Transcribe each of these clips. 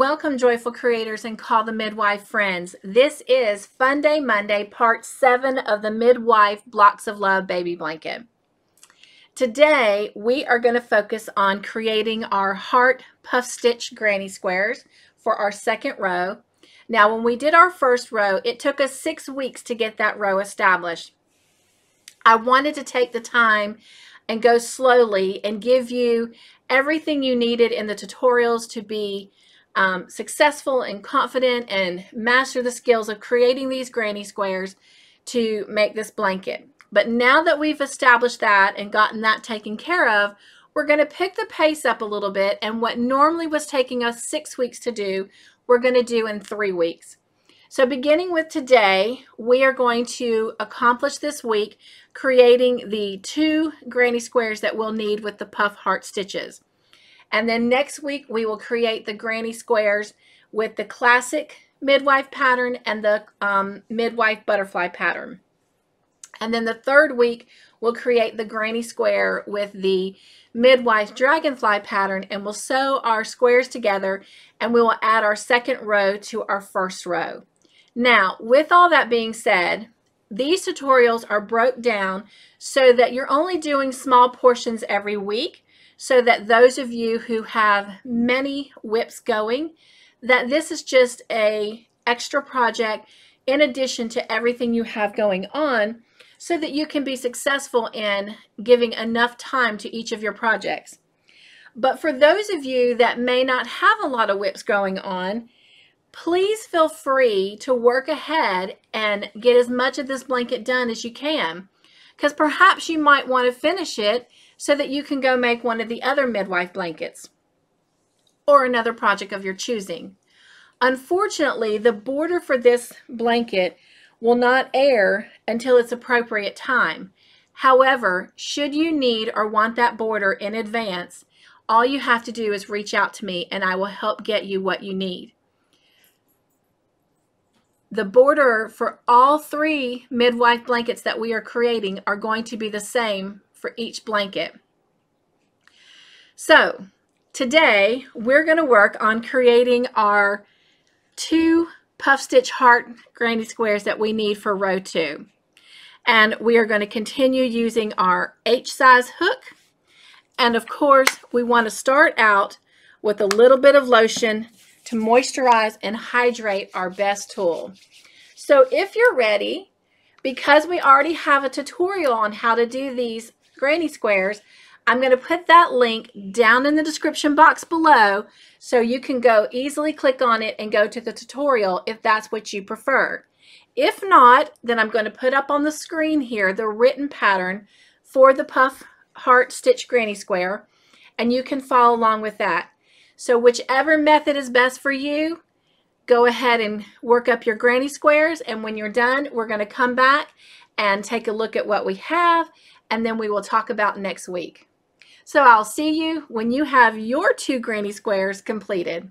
welcome joyful creators and Call the Midwife friends. This is Funday Monday, part 7 of the Midwife Blocks of Love baby blanket. Today we are going to focus on creating our heart puff stitch granny squares for our second row. Now when we did our first row, it took us 6 weeks to get that row established. I wanted to take the time and go slowly and give you everything you needed in the tutorials to be successful and confident and master the skills of creating these granny squares to make this blanket. But now that we've established that and gotten that taken care of, we're going to pick the pace up a little bit, and what normally was taking us 6 weeks to do, we're going to do in 3 weeks. So beginning with today, we are going to accomplish this week creating the 2 granny squares that we'll need with the puff heart stitches. And then next week we will create the granny squares with the classic midwife pattern and the midwife butterfly pattern. And then the third week we'll create the granny square with the midwife dragonfly pattern, and we'll sew our squares together and we will add our second row to our first row. Now, with all that being said, these tutorials are broke down so that you're only doing small portions every week, so that those of you who have many whips going, that this is just an extra project in addition to everything you have going on, so that you can be successful in giving enough time to each of your projects. But for those of you that may not have a lot of whips going on, please feel free to work ahead and get as much of this blanket done as you can, because perhaps you might want to finish it so that you can go make one of the other midwife blankets or another project of your choosing. Unfortunately, the border for this blanket will not air until its appropriate time. However, should you need or want that border in advance, all you have to do is reach out to me and I will help get you what you need. The border for all 3 midwife blankets that we are creating are going to be the same for each blanket. So today we're going to work on creating our 2 puff stitch heart granny squares that we need for row 2. And we are going to continue using our H size hook. And of course we want to start out with a little bit of lotion to moisturize and hydrate our best tool. So if you're ready, because we already have a tutorial on how to do these granny squares, I'm going to put that link down in the description box below so you can go easily click on it and go to the tutorial if that's what you prefer. If not, then I'm going to put up on the screen here the written pattern for the puff heart stitch granny square, and you can follow along with that. So whichever method is best for you, go ahead and work up your granny squares, and when you're done, we're going to come back and take a look at what we have, and then we will talk about next week. So I'll see you when you have your 2 granny squares completed.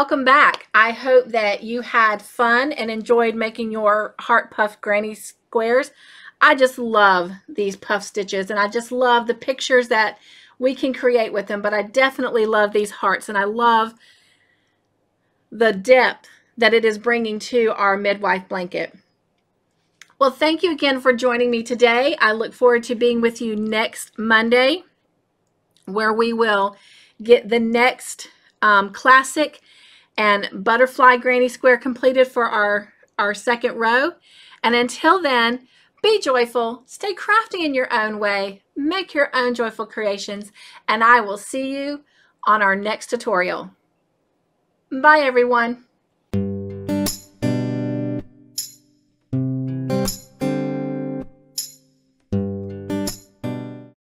welcome back. I hope that you had fun and enjoyed making your heart puff granny squares. I just love these puff stitches, and I just love the pictures that we can create with them, but I definitely love these hearts, and I love the depth that it is bringing to our midwife blanket. Well, thank you again for joining me today. I look forward to being with you next Monday, where we will get the next classic and butterfly granny square completed for our second row. And until then, be joyful, stay crafty in your own way, make your own joyful creations, and I will see you on our next tutorial. Bye, everyone.